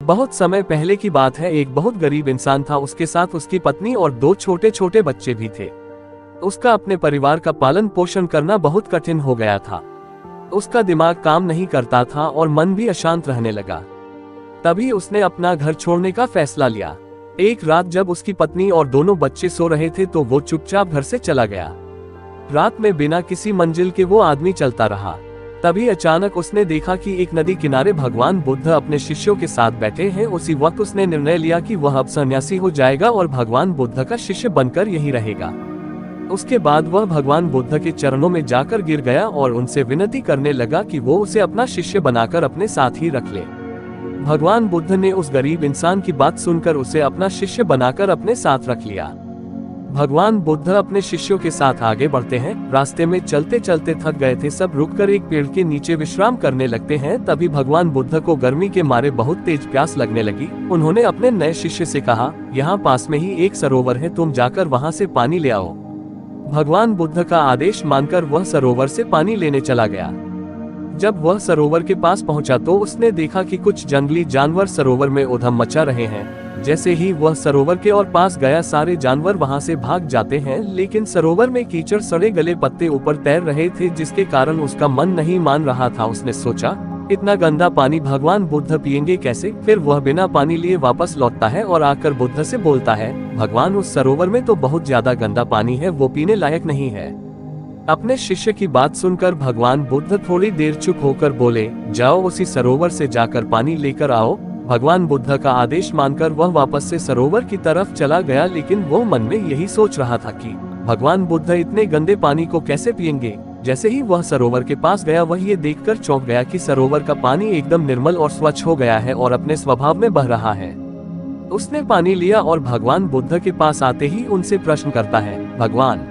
बहुत समय पहले की बात है, एक बहुत गरीब इंसान था। उसके साथ उसकी पत्नी और 2 छोटे छोटे बच्चे भी थे। उसका अपने परिवार का पालन पोषण करना बहुत कठिन हो गया था। उसका दिमाग काम नहीं करता था और मन भी अशांत रहने लगा। तभी उसने अपना घर छोड़ने का फैसला लिया। एक रात जब उसकी पत्नी और दोनों बच्चे सो रहे थे तो वो चुपचाप घर से चला गया। रात में बिना किसी मंजिल के वो आदमी चलता रहा। तभी अचानक उसने देखा कि एक नदी किनारे भगवान बुद्ध अपने शिष्यों के साथ बैठे हैं। उसी वक्त उसने निर्णय लिया कि वह अब सन्यासी हो जाएगा और भगवान बुद्ध का शिष्य बनकर यही रहेगा। उसके बाद वह भगवान बुद्ध के चरणों में जाकर गिर गया और उनसे विनती करने लगा कि वो उसे अपना शिष्य बनाकर अपने साथ ही रख ले। भगवान बुद्ध ने उस गरीब इंसान की बात सुनकर उसे अपना शिष्य बनाकर अपने साथ रख लिया। भगवान बुद्ध अपने शिष्यों के साथ आगे बढ़ते हैं। रास्ते में चलते चलते थक गए थे। सब रुककर एक पेड़ के नीचे विश्राम करने लगते हैं। तभी भगवान बुद्ध को गर्मी के मारे बहुत तेज प्यास लगने लगी। उन्होंने अपने नए शिष्य से कहा, यहाँ पास में ही एक सरोवर है, तुम जाकर वहाँ से पानी ले आओ। भगवान बुद्ध का आदेश मानकर वह सरोवर से पानी लेने चला गया। जब वह सरोवर के पास पहुंचा तो उसने देखा कि कुछ जंगली जानवर सरोवर में उधम मचा रहे हैं। जैसे ही वह सरोवर के और पास गया, सारे जानवर वहां से भाग जाते हैं, लेकिन सरोवर में कीचड़, सड़े गले पत्ते ऊपर तैर रहे थे, जिसके कारण उसका मन नहीं मान रहा था। उसने सोचा, इतना गंदा पानी भगवान बुद्ध पिएंगे कैसे? फिर वह बिना पानी लिए वापस लौटता है और आकर बुद्ध से बोलता है, भगवान उस सरोवर में तो बहुत ज्यादा गंदा पानी है, वो पीने लायक नहीं है। अपने शिष्य की बात सुनकर भगवान बुद्ध थोड़ी देर चुप होकर बोले, जाओ उसी सरोवर से जाकर पानी लेकर आओ। भगवान बुद्ध का आदेश मानकर वह वापस से सरोवर की तरफ चला गया, लेकिन वो मन में यही सोच रहा था कि भगवान बुद्ध इतने गंदे पानी को कैसे पिएंगे। जैसे ही वह सरोवर के पास गया, वह ये देखकर चौंक गया कि सरोवर का पानी एकदम निर्मल और स्वच्छ हो गया है और अपने स्वभाव में बह रहा है। उसने पानी लिया और भगवान बुद्ध के पास आते ही उनसे प्रश्न करता है, भगवान,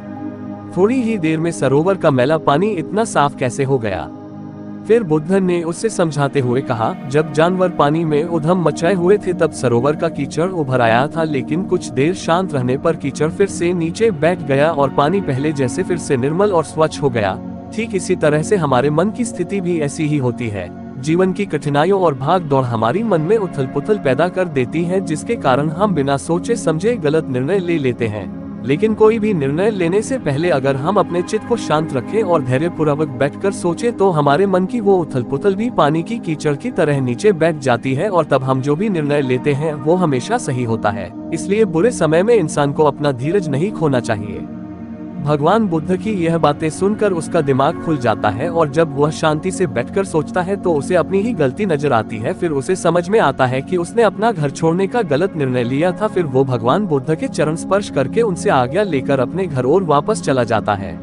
थोड़ी ही देर में सरोवर का मैला पानी इतना साफ कैसे हो गया? फिर बुद्ध ने उससे समझाते हुए कहा, जब जानवर पानी में उधम मचाए हुए थे तब सरोवर का कीचड़ उभर आया था, लेकिन कुछ देर शांत रहने पर कीचड़ फिर से नीचे बैठ गया और पानी पहले जैसे फिर से निर्मल और स्वच्छ हो गया। ठीक इसी तरह से हमारे मन की स्थिति भी ऐसी ही होती है। जीवन की कठिनाइयों और भाग दौड़ हमारी मन में उथल पुथल पैदा कर देती है, जिसके कारण हम बिना सोचे समझे गलत निर्णय ले लेते हैं। लेकिन कोई भी निर्णय लेने से पहले अगर हम अपने चित्त को शांत रखें और धैर्यपूर्वक बैठकर सोचें, तो हमारे मन की वो उथल पुथल भी पानी की कीचड़ की तरह नीचे बैठ जाती है और तब हम जो भी निर्णय लेते हैं वो हमेशा सही होता है। इसलिए बुरे समय में इंसान को अपना धीरज नहीं खोना चाहिए। भगवान बुद्ध की यह बातें सुनकर उसका दिमाग खुल जाता है और जब वह शांति से बैठकर सोचता है तो उसे अपनी ही गलती नजर आती है। फिर उसे समझ में आता है कि उसने अपना घर छोड़ने का गलत निर्णय लिया था। फिर वो भगवान बुद्ध के चरण स्पर्श करके उनसे आज्ञा लेकर अपने घर और वापस चला जाता है।